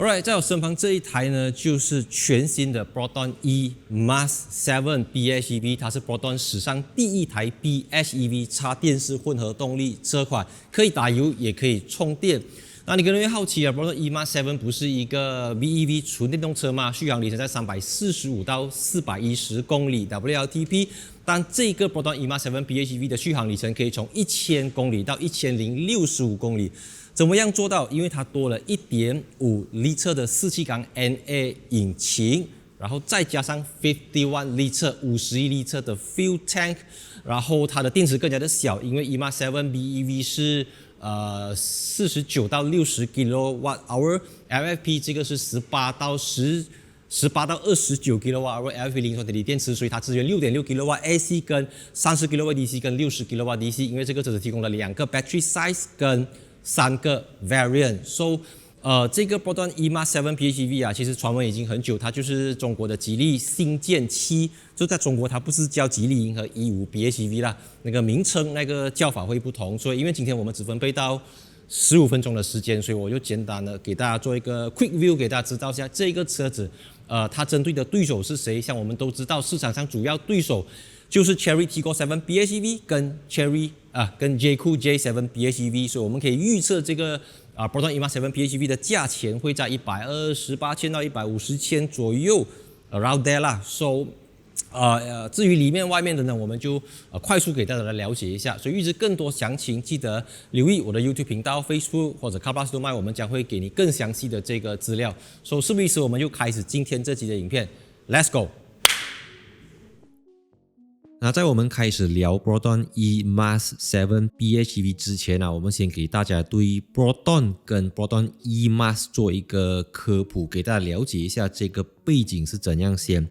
Alright， 在我身旁這一台呢，就是全新的 Proton E Mass 7 PHEV， 它是 Proton 史上第一台 PHEV 插電式混合動力車款，可以打油也可以充電。那你可能會好奇啊 ，Proton E Mass 7不是一個 BEV 純電動車嗎？續航里程在345到410公里 WLTP， 但這個 Proton E Mass 7 PHEV 的續航里程可以從1000公里到1065公里。怎麼樣做到？因為它多了 1.5 litre 的四氣缸 NA 引擎，然後再加上51 litre 51 litre 的 fuel tank， 然後它的電池更加的小，因為 E-Mass 7 BEV 是49到60 kWh，LFP 這個是18到29 kWh LFP 磷酸鐵鋰電池，所以它支援6.6 kW AC 跟30 kW DC 跟60 kW DC， 因為這個車子提供了2個 battery size 跟3個 variant。So， 這個 Proton E-Mass 7 PHEV 啊，其實傳聞已經很久，它就是中國的吉利星艦7，就在中國它不是叫吉利銀河E5 PHEV 啦，那個名稱那個叫法會不同。所以因為今天我們只分配到15分鐘的時間，所以我就簡單的給大家做一個 quick view， 給大家知道一下這個車子，它針對的對手是誰？像我們都知道，市場上主要對手就是 Chery Tiggo 7 PHEV 跟 Jaecoo J7 PHEV， 所以我們可以預測這個Proton E-Mass 7 PHEV 的價錢會在128千到150千左右 ，around there 啦。So， 至於裡面外面的呢，我們就快速給大家來了解一下。所以預知更多詳情，記得留意我的 YouTube 頻道、Facebook 或者 CarPlus 都賣，我們將會給你更詳細的這個資料。So， 事不宜遲，我們就開始今天這集的影片 ，Let's go。那在我們開始聊 Proton E-Mass 7 PHEV 之前我們先給大家對 Proton 跟 Proton E-Mass 做一個科普，給大家了解一下這個背景是怎樣先。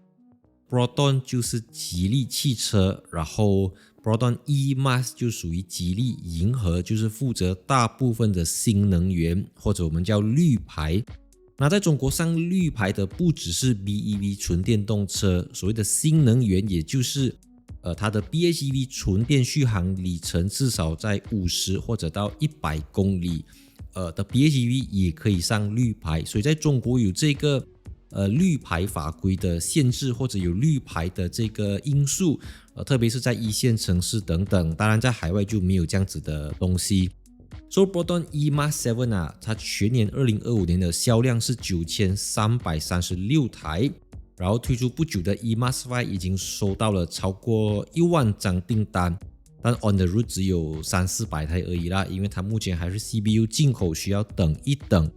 Proton 就是吉利汽車，然後 Proton E-Mass 就屬於吉利銀河，就是負責大部分的新能源，或者我們叫綠牌。那在中國上綠牌的不只是 BEV 純電動車，所謂的新能源也就是它的 PHEV 純電續航里程至少在50或者到100公里的 PHEV 也可以上綠牌，所以在中國有這個綠牌法規的限制，或者有綠牌的這個因素，特別是在一線城市等等，當然在海外就沒有這樣子的東西。So Proton E-Mass 7它全年2025年的銷量是9336台。然後推出不久的 E-Mass 5已經收到了超過1萬張訂單，但 on the road 只有300-400台而已啦，因為它目前還是 CBU 進口，需要等一等。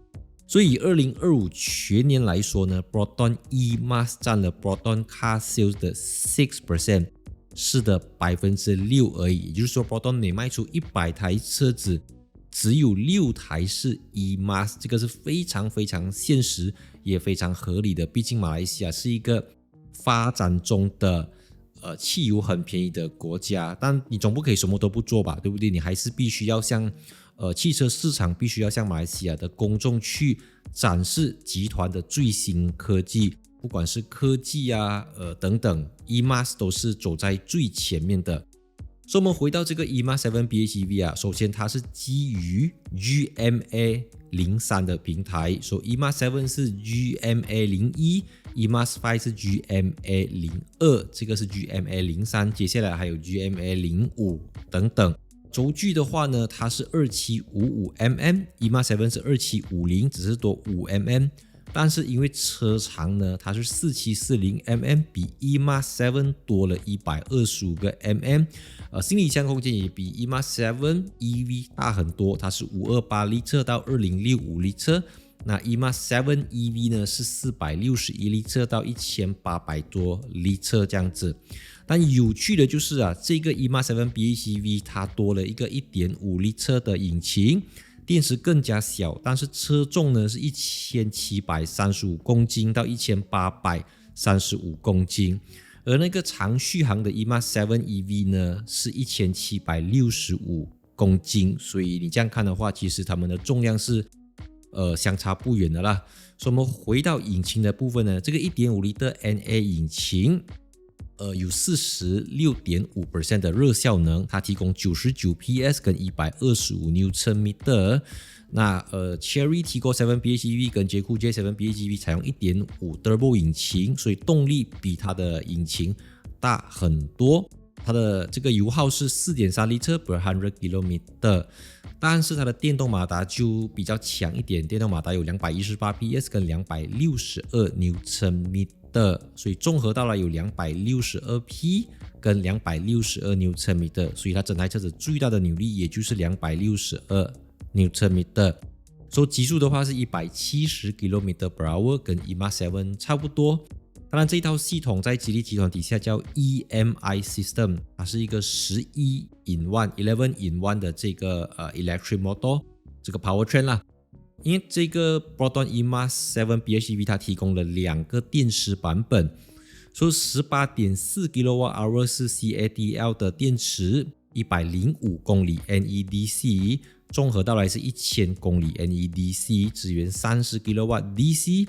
所以以2025全年來說呢， Proton E-Mass 佔了 Proton Car Sales 的 6%， 是的 6% 而已，也就是說 Proton 每賣出100台車子，只有6台是 E-Mass， 這個是非常非常現實也非常合理的，畢竟馬來西亞是一個發展中的汽油很便宜的國家，但你總不可以什麼都不做吧，對不對？你還是必須要向汽車市場必須要向馬來西亞的公眾去展示集團的最新科技，不管是科技等等 E-Mass 都是走在最前面的。所以我们回到這個 E-Mass 7 PHEV首先它是基於 GMA 03的平台，所以 E-Mass 7是 GMA 01， E-Mass 5是 GMA 02， 這個是 GMA 03，接下來還有 GMA 05等等。軸距的話呢，它是2755mm， E-Mass 7是2750，只是多5mm。但是因為車長呢，它是4740mm， 比 E-Mass 7多了125個 mm， 行李箱空間也比 E-Mass 7 EV 大很多，它是528 litre 到2065 litre， 那 E-Mass 7 EV 呢是461 litre 到1800多 litre 這樣子。但有趣的就是這個 E-Mass 7 PHEV 它多了一個 1.5 litre 的引擎，電池更加小，但是車重呢是1735公斤到1835公斤，而那個長續航的 E-Mass 7 EV 呢是1765公斤，所以你這樣看的話，其實它們的重量是相差不遠的啦。所以我們回到引擎的部分呢，這個 1.5 litre NA 引擎有 46.5% 的熱效能，它提供99 PS 跟125 Nm。那Chery Tiggo 7 PHEV 跟捷酷 J7 PHEV 採用 1.5 Turbo 引擎，所以動力比它的引擎大很多。它的這個油耗是 4.3 Liter per 100 km， 但是它的電動馬達就比較強一點，電動馬達有218 PS 跟262 Nm， 所以綜合到來有262 匹跟262 Nm， 所以它整台車子最大的扭力也就是262 Nm。所以極速的話是170 km/h 跟 EMAS7 差不多。當然這一套系統在吉利集團底下叫 EMI System， 它是一個11 in 1的這個electric motor 這個 powertrain 啦。因為這個 Proton EMAS7 PHEV 它提供了2個電池版本，所以 18.4 kWh 是 CATL 的電池，105公里 NEDC， 綜合到來是1000公里 NEDC， 支援30 kW DC。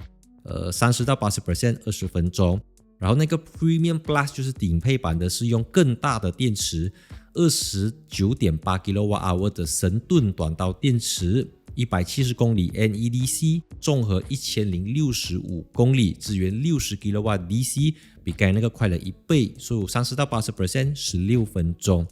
30到 80% 20分鐘，然後那個 Premium Plus 就是頂配版的，是用更大的電池 29.8 kWh 的神盾短刀電池，170公里 NEDC， 綜合1065公里，支援60 kW DC， 比剛才那個快了1倍，所以30到 80% 16分鐘。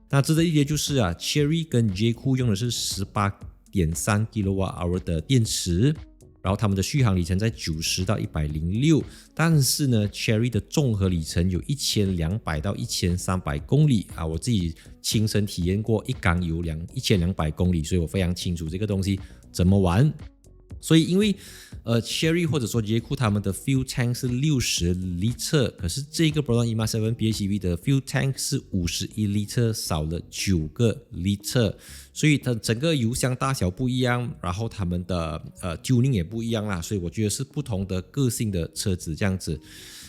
那值得一提就是Chery 跟 J 酷用的是 18.3 kWh 的電池。然後他們的續航里程在90到106，但是呢 Chery 的綜合里程有1200到1300公里我自己親身體驗過一缸油1200公里，所以我非常清楚這個東西怎麼玩。所以因為Chery 或者說捷酷他們的 fuel tank 是60 liter， 可是這個 Proton EMAS7 PHEV 的 fuel tank 是51 liter， 少了9個 liter， 所以它整個油箱大小不一樣，然後他們的tuning 也不一樣啦，所以我覺得是不同的個性的車子這樣子。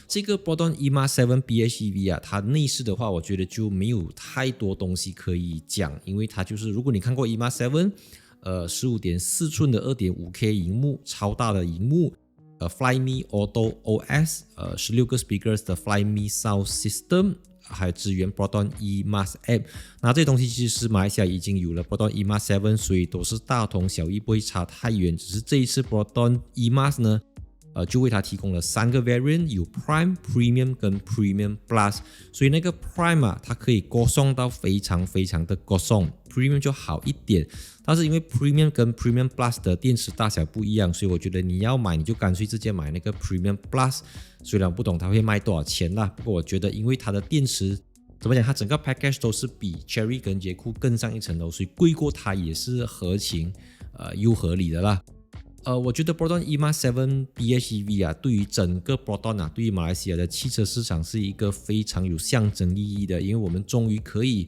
這個 Proton EMAS7 PHEV 它內飾的話，我覺得就沒有太多東西可以講，因為它就是如果你看過 EMAS7。15.4 寸的 2.5K 螢幕，超大的螢幕，Flyme Auto OS， 16個 speakers 的 Flyme Sound System， 還有支援 Proton EMAS App。那這些東西其實馬來西亞已經有了 Proton EMAS7， 所以都是大同小異，不會差太遠。只是這一次 Proton EMAS 呢，就為它提供了3個 variant， 有 Prime、Premium 跟 Premium Plus。所以那個 Prime 它可以歌頌到非常非常的歌頌 ，Premium 就好一點。但是因為 Premium 跟 Premium Plus 的電池大小不一樣，所以我覺得你要買你就乾脆直接買那個 Premium Plus。雖然我不懂它會賣多少錢啦，不過我覺得因為它的電池怎麼講，它整個 package 都是比 Chery 跟捷酷更上一層樓，所以貴過它也是合情又合理的啦。我覺得 Proton EMAS7 PHEV 對於整個 Proton 對於馬來西亞的汽車市場是一個非常有象徵意義的，因為我們終於可以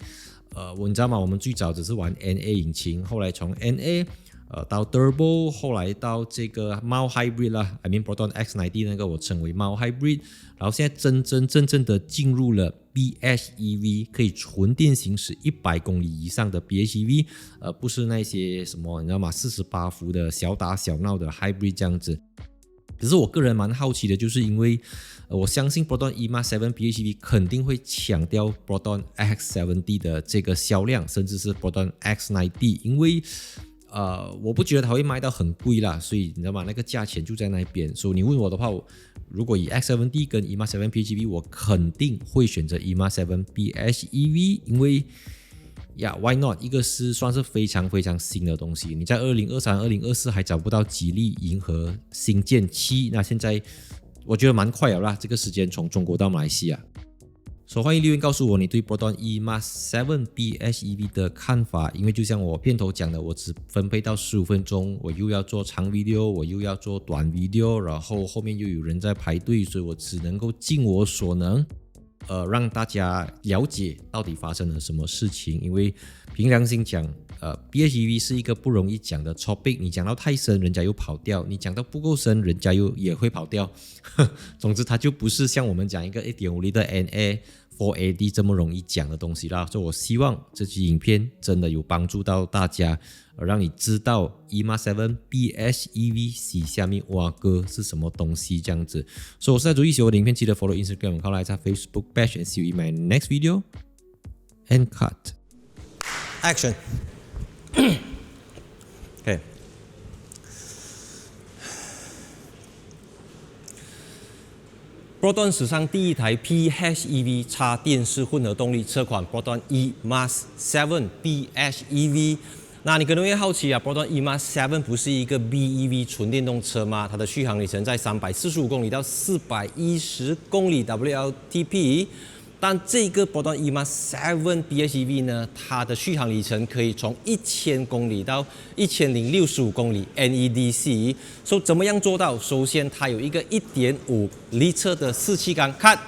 你知道嗎？我們最早只是玩 NA 引擎，後來從 NA到 Turbo， 後來到這個 Mild Hybrid 啦 ，I mean Proton X90 那個我稱為 Mild Hybrid， 然後現在真正的進入了 PHEV， 可以純電行駛100公里以上的 PHEV， 不是那些什麼你知道嗎？48伏的小打小鬧的 Hybrid 這樣子。可是我個人蠻好奇的，就是因為我相信 Proton EMAS7 PHEV 肯定會搶掉 Proton X70 的這個銷量，甚至是 Proton X90， 因為我不覺得它會賣到很貴啦，所以你知道嗎？那個價錢就在那邊。所以你問我的話，如果以 X70 跟 EMAS7 PHEV， 我肯定會選擇 EMAS7 PHEV， 因為why not？ 一個是算是非常非常新的東西，你在2023、2024還找不到吉利銀河星艦7，那現在我覺得蠻快了啦，這個時間從中國到馬來西亞。歡迎留言告訴我你對 Proton EMAS7 PHEV 的看法，因為就像我片頭講的，我只分配到15分鐘，我又要做長 video， 我又要做短 video， 然後後面又有人在排隊，所以我只能夠盡我所能讓大家了解到底發生了什麼事情。因為憑良心講PHEV 是一個不容易講的 topic， 你講到太深人家又跑掉，你講到不夠深人家也會跑掉总之它就不是像我們講一個 1.5 L NA 4AD 這麼容易講的東西啦，所以我希望這期影片真的有幫助到大家，讓你知道 EMAS7 PHEV 下面挖哥是什麼東西這樣子。所以我是在做一些我的影片，記得 follow Instagram， 看來在 Facebook page and see you in my next video and cut action 。OK。Proton 史上第一台 PHEV 插電式混合動力車款 Proton EMAS7 PHEV。那你可能會好奇啊 ，Proton EMAS7 不是一個 BEV 純電動車嗎？它的續航里程在345公里到410公里 WLTP。但這個 Proton EMAS7 PHEV 呢，它的續航里程可以從1000公里到1065公里 NEDC。所以怎麼樣做到？首先，它有一個1.5 litre的4氣缸，看。